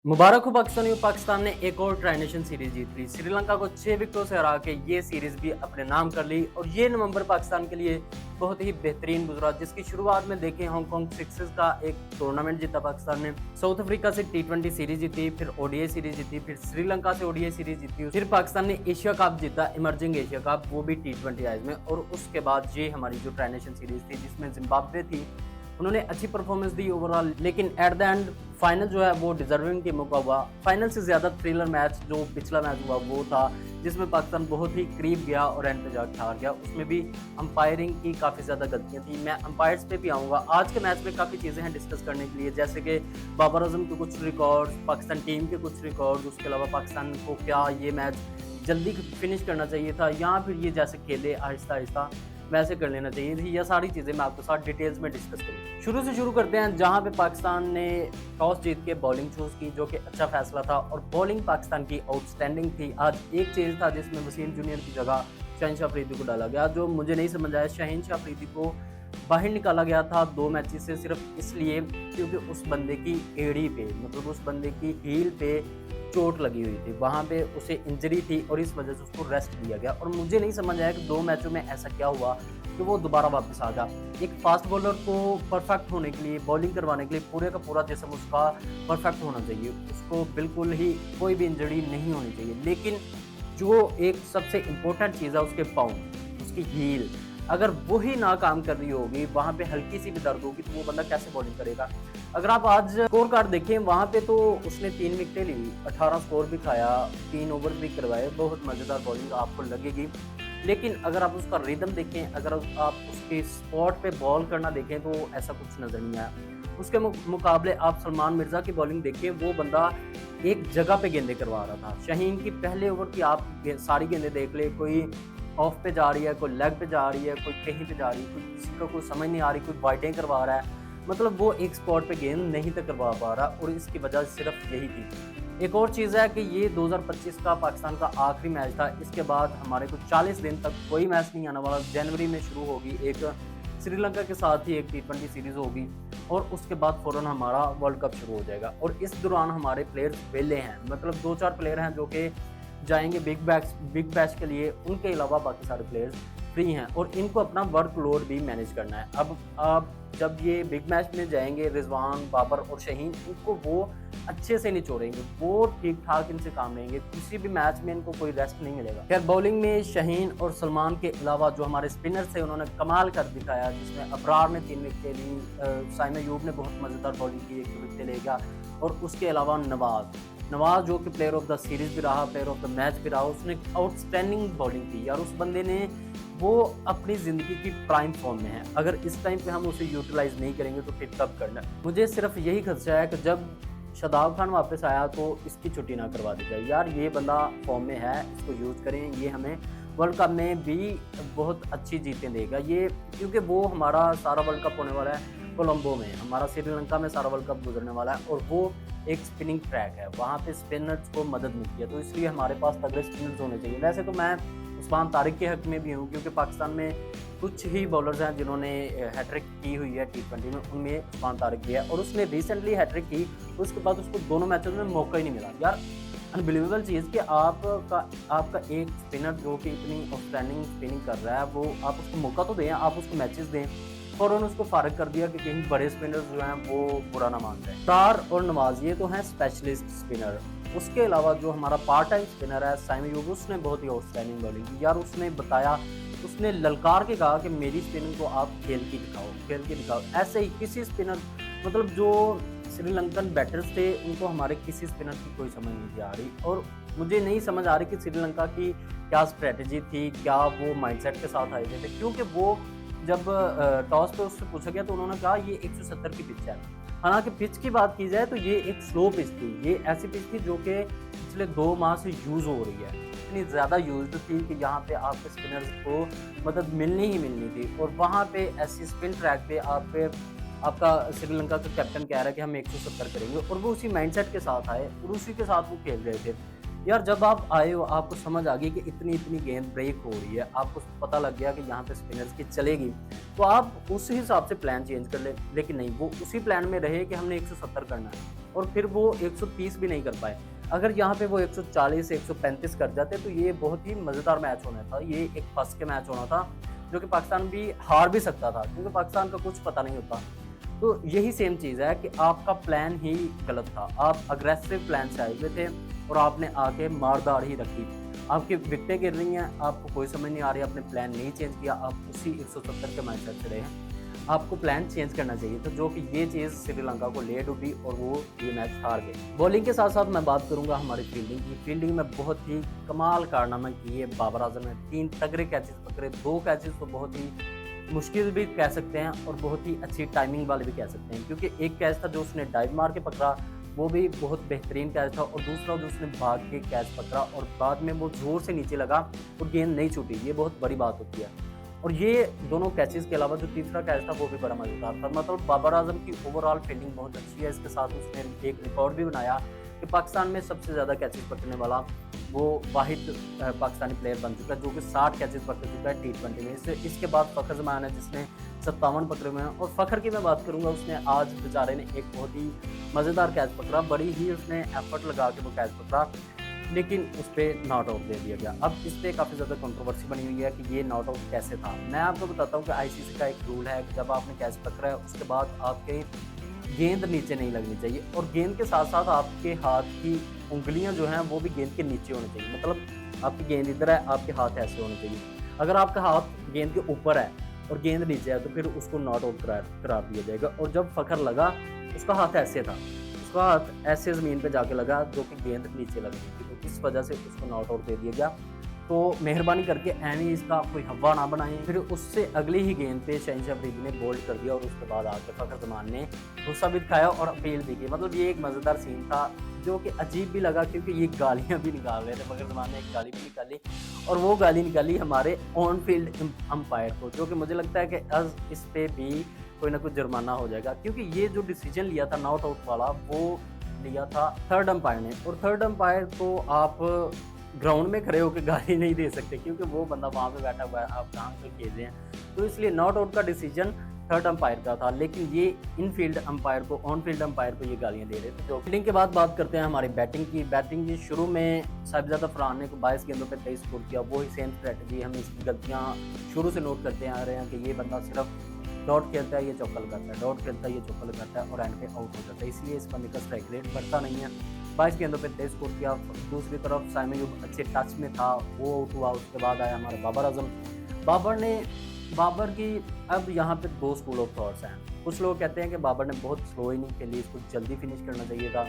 मुबारक हो पाकिस्तानियों। पाकिस्तान ने एक और ट्राई नेशन सीरीज जीत ली। श्रीलंका को 6 विकेटों से हरा के ये सीरीज भी अपने नाम कर ली और ये नवंबर पाकिस्तान के लिए बहुत ही बेहतरीन गुजरा, जिसकी शुरुआत में देखें हांगकांग सिक्सेस का एक टूर्नामेंट जीता पाकिस्तान ने, साउथ अफ्रीका से टी20 सीरीज जीती, फिर ओडीआई सीरीज जीती, फिर श्रीलंका से ओडीआई सीरीज जीती, फिर पाकिस्तान ने एशिया कप जीता, इमर्जिंग एशिया कप, वो भी टी20 आइज में। और उसके बाद ये हमारी जो ट्राई नेशन सीरीज थी जिसमें जिम्बाब्वे थी, उन्होंने अच्छी परफॉर्मेंस दी ओवरऑल, लेकिन एट द एंड फाइनल जो है वो डिजर्विंग टीमों का हुआ। फाइनल से ज्यादा थ्रिलर मैच जो पिछला मैच हुआ वो था, जिसमें पाकिस्तान बहुत ही करीब गया और एंड पे जाकर हार गया। उसमें भी अंपायरिंग की काफी ज्यादा गलतियां थी। मैं अंपायर्स पे भी आऊंगा आज के मैच में। काफी चीजें हैं डिस्कस करने के लिए, जैसे कि बाबर आजम के कुछ रिकॉर्ड्स, पाकिस्तान टीम के कुछ रिकॉर्ड्स, उसके अलावा पाकिस्तान को क्या ये मैच जल्दी फिनिश करना चाहिए था या फिर ये जैसे खेले आहिस्ता आहिस्ता वैसे कर लेना चाहिए थी। यह सारी चीज़ें मैं आपके साथ डिटेल्स में डिस्कस करूँ। शुरू से शुरू करते हैं, जहां पे पाकिस्तान ने टॉस जीत के बॉलिंग चूज की, जो कि अच्छा फैसला था और बॉलिंग पाकिस्तान की आउटस्टैंडिंग थी। आज एक चेंज था जिसमें वसीम जूनियर की जगह शाहीन शाह अफरीदी को डाला गया, जो मुझे नहीं समझ आया। शाहीन शाह अफरीदी को बाहर निकाला गया था 2 मैचेस से सिर्फ इसलिए क्योंकि उस बंदे की एड़ी पे, मतलब उस बंदे की हील पे चोट लगी हुई थी, वहां पे उसे इंजरी थी और इस वजह से उसको रेस्ट दिया गया। और मुझे नहीं समझ आया कि 2 मैचों में ऐसा क्या हुआ कि वो दोबारा वापस आ गया। एक फास्ट बॉलर को परफेक्ट होने के लिए, बॉलिंग करवाने के लिए पूरे का पूरा जिस्म उसका परफेक्ट होना चाहिए, उसको बिल्कुल ही कोई भी इंजरी नहीं होनी चाहिए। लेकिन जो एक सबसे इम्पोर्टेंट चीज़ है उसके पाँव, उसकी हील, अगर वही ना काम कर रही होगी, वहां पे हल्की सी भी दर्द होगी, तो वो बंदा कैसे बॉलिंग करेगा। अगर आप आज स्कोर कार्ड देखें, वहां पे तो उसने 3 विकेटें ली, 18 स्कोर भी खाया, 3 ओवर भी करवाए, बहुत मजेदार बॉलिंग आपको लगेगी। लेकिन अगर आप उसका रिदम देखें, अगर आप उसके स्पॉट पे बॉल करना देखें, तो ऐसा कुछ नजर नहीं आया। उसके मुकाबले आप सलमान मिर्जा की बॉलिंग देखिए, वो बंदा एक जगह पे गेंदे करवा रहा था। शाहीन की पहले ओवर की आप सारी गेंदें देख ले, कोई ऑफ पे जा रही है, कोई लेग पे जा रही है, कोई कहीं पे जा रही है, कोई किसी का कोई समझ नहीं आ रही, कोई वाइडें करवा रहा है, मतलब वो एक स्पॉट पे गेंद नहीं तक करवा पा रहा और इसकी वजह सिर्फ यही थी। एक और चीज़ है कि ये 2025 का पाकिस्तान का आखिरी मैच था। इसके बाद हमारे को 40 दिन तक कोई मैच नहीं आने वाला। जनवरी में शुरू होगी एक श्रीलंका के साथ ही एक टी20 सीरीज होगी और उसके बाद फौरन हमारा वर्ल्ड कप शुरू हो जाएगा। और इस दौरान हमारे प्लेयर्स वेले हैं, मतलब 2-4 प्लेयर हैं जो कि जाएंगे बिग बैच के लिए, उनके अलावा बाकी सारे प्लेयर्स फ्री हैं और इनको अपना वर्कलोड भी मैनेज करना है। अब आप जब ये बिग मैच में जाएंगे, रिजवान, बाबर और शहीन, इनको वो अच्छे से निचोड़ेंगे, वो ठीक ठाक इनसे काम लेंगे, किसी भी मैच में इनको कोई रेस्ट नहीं मिलेगा। खैर, बॉलिंग में शहीन और सलमान के अलावा जो हमारे स्पिनर थे उन्होंने कमाल कर दिखाया, जिसमें अबरार ने 3 विकेटें ली, साइम अयूब ने बहुत मजेदार बॉलिंग की, 1 विकेट ले गया। और उसके अलावा नवाज जो कि प्लेयर ऑफ द सीरीज भी रहा, प्लेयर ऑफ द मैच भी रहा, उसने आउटस्टैंडिंग बॉलिंग की यार। उस बंदे ने, वो अपनी ज़िंदगी की प्राइम फॉर्म में है, अगर इस टाइम पे हम उसे यूटिलाइज नहीं करेंगे तो फिर कब करना। मुझे सिर्फ यही खदशा है कि जब शादाब खान वापस आया तो इसकी छुट्टी ना करवा दी जाए यार। ये बंदा फॉर्म में है, इसको यूज़ करें, ये हमें वर्ल्ड कप में भी बहुत अच्छी जीतें देगा ये, क्योंकि वो हमारा सारा वर्ल्ड कप होने वाला है कोलंबो में, हमारा श्रीलंका में सारा वर्ल्ड कप गुजरने वाला है और वो एक स्पिनिंग ट्रैक है, वहाँ पे स्पिनर्स को मदद मिलती है, तो इसलिए हमारे पास तगड़े स्पिनर्स होने चाहिए। वैसे तो मैं उस्मान तारिक के हक में भी हूँ, क्योंकि पाकिस्तान में कुछ ही बॉलर्स हैं जिन्होंने हैट्रिक की हुई है टी20 में, उनमें उस्मान तारिक भी है और उसने रिसेंटली हैट्रिक की, उसके बाद उसको दोनों मैचों में मौका ही नहीं मिला यार। अनबिलीवेबल चीज़ कि आपका एक स्पिनर जो कि इतनी आउटस्टैंडिंग स्पिनिंग कर रहा है, वो आप उसको मौका तो दें, आप उसको मैचेस दें, और उन्होंने उसको फारिग कर दिया कि कहीं बड़े स्पिनर्स जो हैं वो बुरा ना मान जाए। तार और नवाज ये तो हैं स्पेशलिस्ट स्पिनर। उसके अलावा जो हमारा पार्ट टाइम स्पिनर है साइम अयूब, उसने बहुत ही आउटस्टैंडिंग बॉलिंग की यार। उसने बताया, उसने ललकार के कहा कि मेरी स्पिनिंग को आप खेल के दिखाओ। ऐसे ही किसी स्पिनर, मतलब जो श्रीलंकन बैटर्स थे, उनको हमारे किसी स्पिनर की कोई समझ नहीं आ रही और मुझे नहीं समझ आ रही कि श्रीलंका की क्या स्ट्रेटजी थी, क्या वो माइंडसेट के साथ आए थे। क्योंकि वो जब टॉस पे उससे पूछा गया तो उन्होंने कहा ये 170 की पिच है। हालांकि पिच की बात की जाए तो ये एक स्लो पिच थी, ये ऐसी पिच थी जो कि पिछले 2 माह से यूज़ हो रही है, इतनी ज़्यादा यूज थी कि यहाँ पे आपके स्पिनर्स को मदद मिलनी ही मिलनी थी। और वहाँ पे ऐसी स्पिन ट्रैक पे आपका श्रीलंका का कैप्टन कह रहा है कि हम 170 करेंगे और वो उसी माइंडसेट के साथ आए और उसी के साथ वो खेल रहे थे। यार जब आप आए हो आपको समझ आ गई कि इतनी गेंद ब्रेक हो रही है, आपको पता लग गया कि यहाँ पे स्पिनर्स की चलेगी, तो आप उस हिसाब से प्लान चेंज कर ले। लेकिन नहीं, वो उसी प्लान में रहे कि हमने 170 करना है और फिर वो 130 भी नहीं कर पाए। अगर यहाँ पे वो 140 135 कर जाते तो ये बहुत ही मज़ेदार मैच होना था। ये एक फँस के मैच होना था, जो कि पाकिस्तान भी हार भी सकता था, क्योंकि पाकिस्तान का कुछ पता नहीं होता। तो यही सेम चीज़ है कि आपका प्लान ही गलत था। आप अग्रेसिव प्लान से आए हुए थे और आपने आके मार-धाड़ ही रखी। आपकी विकेटें गिर रही हैं, आपको कोई समझ नहीं आ रही, आपने प्लान नहीं चेंज किया, आप उसी 170 के माइंडसेट से रहे हैं। आपको प्लान चेंज करना चाहिए था, जो कि ये चीज़ श्रीलंका को ले डूबी और वो ये मैच हार गए। बॉलिंग के साथ-साथ मैं बात करूँगा हमारी फील्डिंग की। फील्डिंग में बहुत ही कमाल कारनामा किए बाबर आज़म ने। 3 तगड़े कैचेज़ पकड़े, 2 कैचेज़ तो बहुत ही मुश्किल भी कह सकते हैं और बहुत ही अच्छी टाइमिंग वाले भी कह सकते हैं, क्योंकि एक कैच था जो उसने डाइव मार के पकड़ा, वो भी बहुत बेहतरीन कैच था, और दूसरा जो उसने भाग के कैच पकड़ा और बाद में वो ज़ोर से नीचे लगा और गेंद नहीं छूटी। ये बहुत बड़ी बात होती है। और ये दोनों कैचेज़ के अलावा जो तीसरा कैच था वो भी बड़ा मज़ेदार था। मतलब बाबर आज़म की ओवरऑल फील्डिंग बहुत अच्छी है। इसके साथ उसने एक रिकॉर्ड भी बनाया कि पाकिस्तान में सबसे ज़्यादा कैचेज़ पकड़ने वाला वो वाहिद पाकिस्तानी प्लेयर बन चुका है, जो कि 60 कैचेज़ पकड़ चुका है T20 में। इसके बाद फ़खर ज़मान है जिसने 57 पकड़े हुए हैं। और फ़खर की मैं बात करूँगा, उसने आज बेचारे ने एक बहुत ही मज़ेदार कैच पकड़ा, बड़ी ही उसने एफर्ट लगा के वो कैच पकड़ा, लेकिन उस पे नॉट आउट दे दिया गया। अब इस पे काफ़ी ज़्यादा कंट्रोवर्सी बनी हुई है कि ये नॉट आउट कैसे था। मैं आपको बताता हूँ कि आईसीसी का एक रूल है कि जब आपने कैच पकड़ा है उसके बाद आपके गेंद नीचे नहीं लगनी चाहिए, और गेंद के साथ-साथ आपके हाथ की उँगलियाँ जो हैं वो भी गेंद के नीचे होनी चाहिए। मतलब आपकी गेंद इधर है, आपके हाथ ऐसे होने चाहिए। अगर आपका हाथ गेंद के ऊपर है और गेंद नीचे है तो फिर उसको नॉट आउट करार दिया जाएगा। और जब फ़खर लगा, उसका हाथ ऐसे था, उसका हाथ ऐसे ज़मीन पे जाके लगा जो कि गेंद नीचे लग रही थी, तो इस वजह से उसको नॉट आउट दे दिया गया। तो मेहरबानी करके ऐनी इसका कोई हव्वा ना बनाएं। फिर उससे अगली ही गेंद पे शहनशाह अफरीदी ने बोल्ड कर दिया और उसके बाद आके फ़खर ज़मान ने गुस्सा भी दिखाया और अपील भी की। मतलब ये एक मज़ेदार सीन था, जो कि अजीब भी लगा, क्योंकि ये गालियाँ भी निकाल रहे थे। फ़खर ज़मान ने एक गाली भी निकाली, और वो गाली निकाली हमारे ऑन फील्ड अंपायर को, जो कि मुझे लगता है कि आज इस पे भी कोई ना कोई जुर्माना हो जाएगा, क्योंकि ये जो डिसीजन लिया था नॉट आउट वाला, वो लिया था थर्ड अंपायर ने। और थर्ड अंपायर को आप ग्राउंड में खड़े होकर गाली नहीं दे सकते, क्योंकि वो बंदा वहाँ पे बैठा हुआ है, आप कहाँ पे खेल रहे हैं। तो इसलिए नॉट आउट का डिसीजन थर्ड अंपायर का था, लेकिन ये इन फील्ड अंपायर को, ऑन फील्ड अंपायर को ये गालियाँ दे रहे थे। तो फील्डिंग के बाद बात करते हैं हमारी बैटिंग की। बैटिंग की शुरू में साहिबजादा फरहान ने 22 गेंदों पे 23 स्कोर किया। वही सेम स्ट्रेटजी, हम इसकी गलतियाँ शुरू से नोट करते आ रहे हैं कि ये बंदा सिर्फ डॉट खेलता है, ये चौका लगाता है, डॉट खेलता है, ये चौका लगाता है और एंड पे आउट हो जाता है, इसलिए इस बंदे का स्ट्राइक रेट बढ़ता नहीं है। 22 गेंदों पे 23 स्कोर किया। दूसरी तरफ साइम अयूब अच्छे टच में था, वो आउट हुआ। उसके बाद आया हमारा बाबर आज़म। बाबर की अब यहाँ पे 2 स्कूल ऑफ थॉट्स हैं। कुछ लोग कहते हैं कि बाबर ने बहुत स्लो इनिंग खेली, इसको जल्दी फिनिश करना चाहिए था।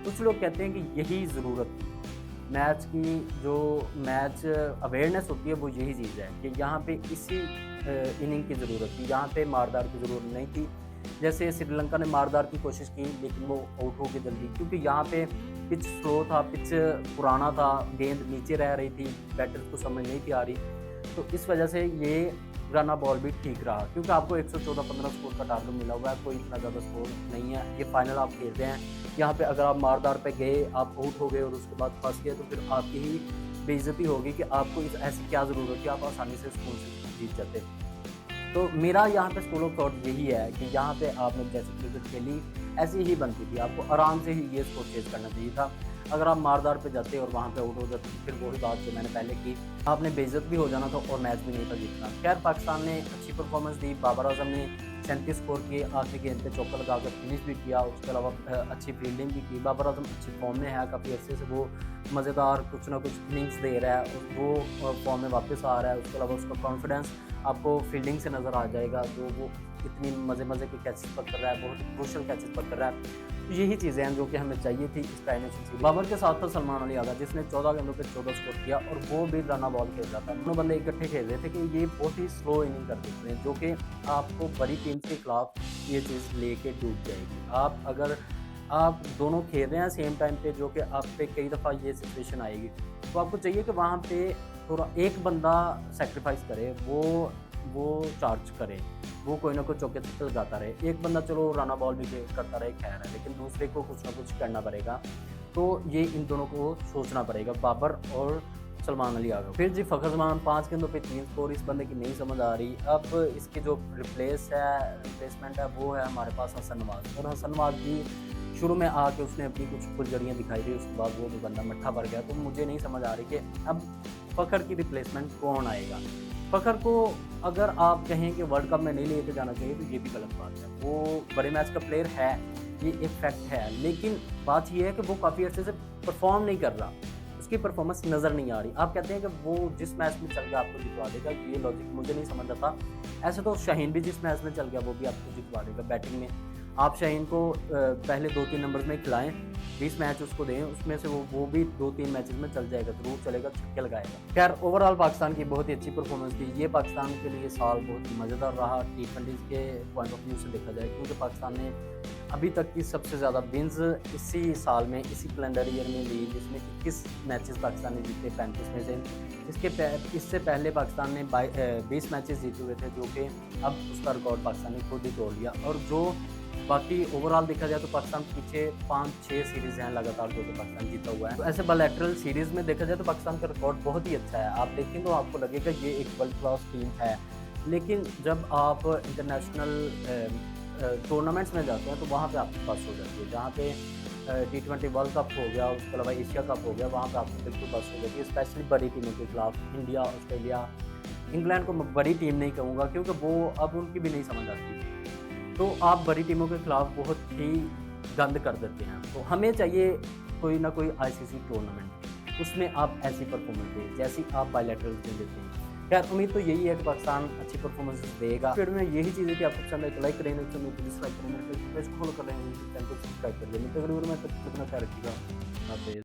कुछ लोग कहते हैं कि यही ज़रूरत थी मैच की, जो मैच अवेयरनेस होती है वो यही चीज़ है कि यहाँ पे इसी इनिंग की ज़रूरत थी, यहाँ पे मारदार की ज़रूरत नहीं थी। जैसे श्रीलंका ने मारदार की कोशिश की लेकिन वो आउट हो गई जल्दी, क्योंकि यहाँ पे पिच स्लो था, पिच पुराना था, गेंद नीचे रह रही थी, बैटर्स को समझ नहीं थी आ रही, तो इस वजह से ये रन बॉल भी ठीक रहा, क्योंकि आपको 114-15 स्कोर का टारगेट मिला हुआ है, कोई इतना ज़्यादा स्कोर नहीं है। ये फाइनल आप खेल रहे हैं, यहाँ पे अगर आप मारदार पे गए, आप आउट हो गए और उसके बाद फंस गए, तो फिर आपकी ही बेइज्जती होगी कि आपको ऐसी क्या ज़रूरत थी, आप आसानी से स्कोर से जीत जाते। तो मेरा यहाँ पे स्कूल ऑफ थॉट यही है कि यहाँ पे आपने जैसे क्रिकेट खेली ऐसी ही बनती थी, आपको आराम से ही ये स्कोर चेज करना चाहिए था। अगर आप मारदार पे जाते और वहाँ पे आउट हो जाते तो फिर वही बात जो मैंने पहले की, आपने बेइज्जत भी हो जाना था और मैच भी नहीं था जीतना। खैर पाकिस्तान ने अच्छी परफॉर्मेंस दी, बाबर आज़म ने 37 स्कोर किए, आखिरी गेंद पे चौका लगाकर फिनिश भी किया, उसके अलावा अच्छी फील्डिंग भी की। बाबर आज़म अच्छी फॉर्म में है, काफ़ी अच्छे से वो मज़ेदार कुछ ना कुछ इनिंग्स दे रहा है, वो फॉर्म में वापस आ रहा है। उसके अलावा उसका कॉन्फिडेंस आपको फील्डिंग से नज़र आ जाएगा, जो वो इतनी मज़े के कैचेस पकड़ रहा है, बहुत क्रूशल कैचेस पकड़ रहा है। तो यही चीज़ें हैं जो कि हमें चाहिए थी इस ट्राइनेशन सीरीज। बाबर के साथ था सलमान अली आगा, जिसने 14 गेंदों पे 14 स्कोर किया और वो भी रन बॉल खेल रहा था। दोनों बंदे इकट्ठे खेल रहे थे कि ये बहुत ही स्लो इनिंग कर देते हैं, जो कि आपको बड़ी टीम के खिलाफ ये चीज़ लेके डूब जाएगी। अगर आप दोनों खेल रहे हैं सेम टाइम पे, जो कि आप पे कई दफ़ा ये सिचुएशन आएगी, तो आपको चाहिए कि वहाँ पे थोड़ा एक बंदा सेक्रीफाइस करे, वो चार्ज करे, वो कोई ना कोई चौके छक्के लगाता रहे। एक बंदा चलो रन बॉल भी करता रहे, खैर है, लेकिन दूसरे को कुछ ना कुछ करना पड़ेगा। तो ये इन दोनों को सोचना पड़ेगा, बाबर और सलमान अली आगा। फिर जी फ़खर जमान 5 गेंदों पे 3 स्कोर, इस बंदे की नहीं समझ आ रही। अब इसकी जो रिप्लेसमेंट है वो है हमारे पास हसन नवाज़, और हसन नवाज़ भी शुरू में आके उसने अपनी कुछ फुलझड़ियाँ दिखाई दी, उसके बाद वो भी बंदा मट्ठा भर गया। तो मुझे नहीं समझ आ रही कि अब फ़खर की रिप्लेसमेंट कौन आएगा। फ़खर को अगर आप कहें कि वर्ल्ड कप में नहीं लेके जाना चाहिए तो ये भी गलत बात है। वो बड़े मैच का प्लेयर है, ये एक फैक्ट है, लेकिन बात ये है कि वो काफ़ी अर्से से परफॉर्म नहीं कर रहा, उसकी परफॉर्मेंस नज़र नहीं आ रही। आप कहते हैं कि वो जिस मैच में चल गया आपको जितवा देगा, ये लॉजिक मुझे नहीं समझ आता। ऐसे तो शाहीन भी जिस मैच में चल गया वो भी आपको जितवा देगा बैटिंग में। आप शाहीन को पहले 2-3 नंबर्स में खिलाएँ, 20 मैच उसको दें, उसमें से वो भी 2-3 मैचेस में चल जाएगा, ज़रूर चलेगा, छक्के लगाएगा। खैर ओवरऑल पाकिस्तान की बहुत ही अच्छी परफॉर्मेंस थी। ये पाकिस्तान के लिए साल बहुत ही मज़ेदार रहा टी20 के पॉइंट ऑफ व्यू से देखा जाए, क्योंकि पाकिस्तान ने अभी तक की सबसे ज़्यादा विन्स इसी साल में, इसी कैलेंडर ईयर में ली, जिसमें 21 मैचेस पाकिस्तान ने जीते 35 में से। इससे पहले पाकिस्तान ने 20 मैचेस जीते हुए थे, जो कि अब उसका रिकॉर्ड पाकिस्तान ने खुद ही तोड़ लिया। और जो बाकी ओवरऑल देखा जाए तो पाकिस्तान पीछे 5-6 सीरीज़ हैं लगातार जो कि पाकिस्तान जीता हुआ है। तो ऐसे बायलैटरल सीरीज़ में देखा जाए तो पाकिस्तान का रिकॉर्ड बहुत ही अच्छा है। आप देखें तो आपको लगेगा ये एक वर्ल्ड क्लास टीम है, लेकिन जब आप इंटरनेशनल टूर्नामेंट्स में जाते हैं तो वहाँ पे आपकी बस हो जाती है। जहाँ पे टी20 वर्ल्ड कप हो गया, उसके अलावा एशिया कप हो गया, वहाँ पे आपको बिल्कुल बस हो जाती है, स्पेशली बड़ी टीमों के खिलाफ। इंडिया, ऑस्ट्रेलिया, इंग्लैंड को मैं बड़ी टीम नहीं कहूँगा, क्योंकि वो अब उनकी भी नहीं समझ आती। तो आप बड़ी टीमों के खिलाफ बहुत ही गंद कर देते हैं। तो हमें चाहिए कोई ना कोई आईसीसी टूर्नामेंट, उसमें आप ऐसी परफॉर्मेंस दें जैसी आप बायलैटरल में देते हैं। खैर उम्मीद तो यही है कि पाकिस्तान अच्छी परफॉर्मेंस देगा। फिर में यही चीज़ है कि आपको पसंद है तो लाइक करें, चैनल को डिसलाइक करें, मेरे फेसबुक पेज को फॉलो कर लें, चैनल को सब्सक्राइब कर लें। तो अगली वीडियो में तब तक अपना ख्याल रखिएगा।